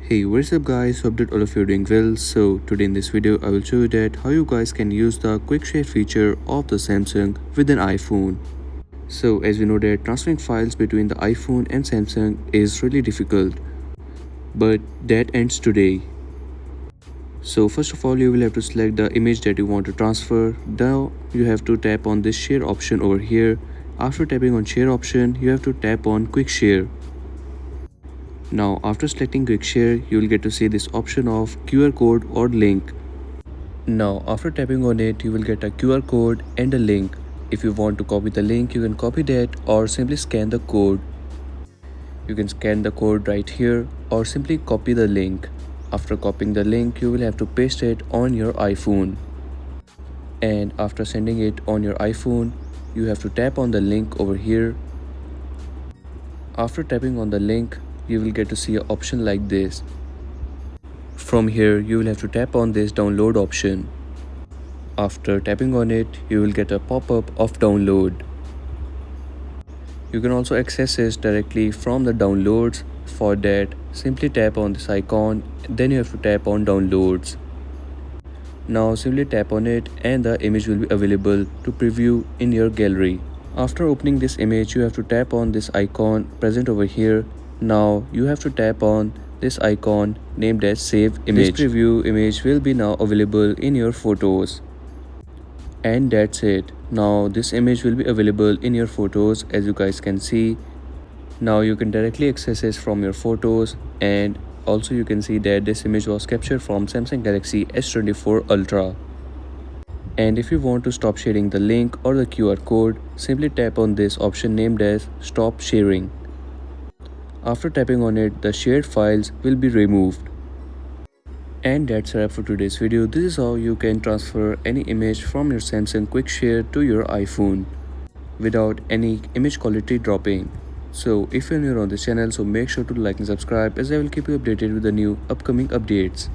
Hey, what's up guys, hope that all of you are doing well. So today in this video I will show you that how you guys can use the quick share feature of the Samsung with an iPhone. So as we know that transferring files between the iPhone and Samsung is really difficult, but that ends today. So first of all, you will have to select the image that you want to transfer. Now you have to tap on this share option over here. After tapping on share option, you have to tap on quick share. Now after selecting quick share, you will get to see this option of QR code or link. Now after tapping on it, you will get a QR code and a link. If you want to copy the link, you can copy that or simply scan the code. You can scan the code right here or simply copy the link. After copying the link, you will have to paste it on your iPhone. And after sending it on your iPhone, you have to tap on the link over here. After tapping on the link, you will get to see an option like this. From here, you will have to tap on this download option. After tapping on it, you will get a pop-up of download. You can also access it directly from the downloads. For that, simply tap on this icon, then you have to tap on downloads. Now simply tap on it and the image will be available to preview in your gallery. After opening this image, you have to tap on this icon present over here. Now you have to tap on this icon named as save image. This preview image will be now available in your photos. And that's it. Now this image will be available in your photos, as you guys can see. Now you can directly access it from your photos, and also you can see that this image was captured from Samsung Galaxy S24 Ultra. And if you want to stop sharing the link or the QR code, simply tap on this option named as stop sharing. After tapping on it, the shared files will be removed. And that's a wrap for today's video. This is how you can transfer any image from your Samsung Quick Share to your iPhone without any image quality dropping. So if you're new on this channel, so make sure to like and subscribe, as I will keep you updated with the new upcoming updates.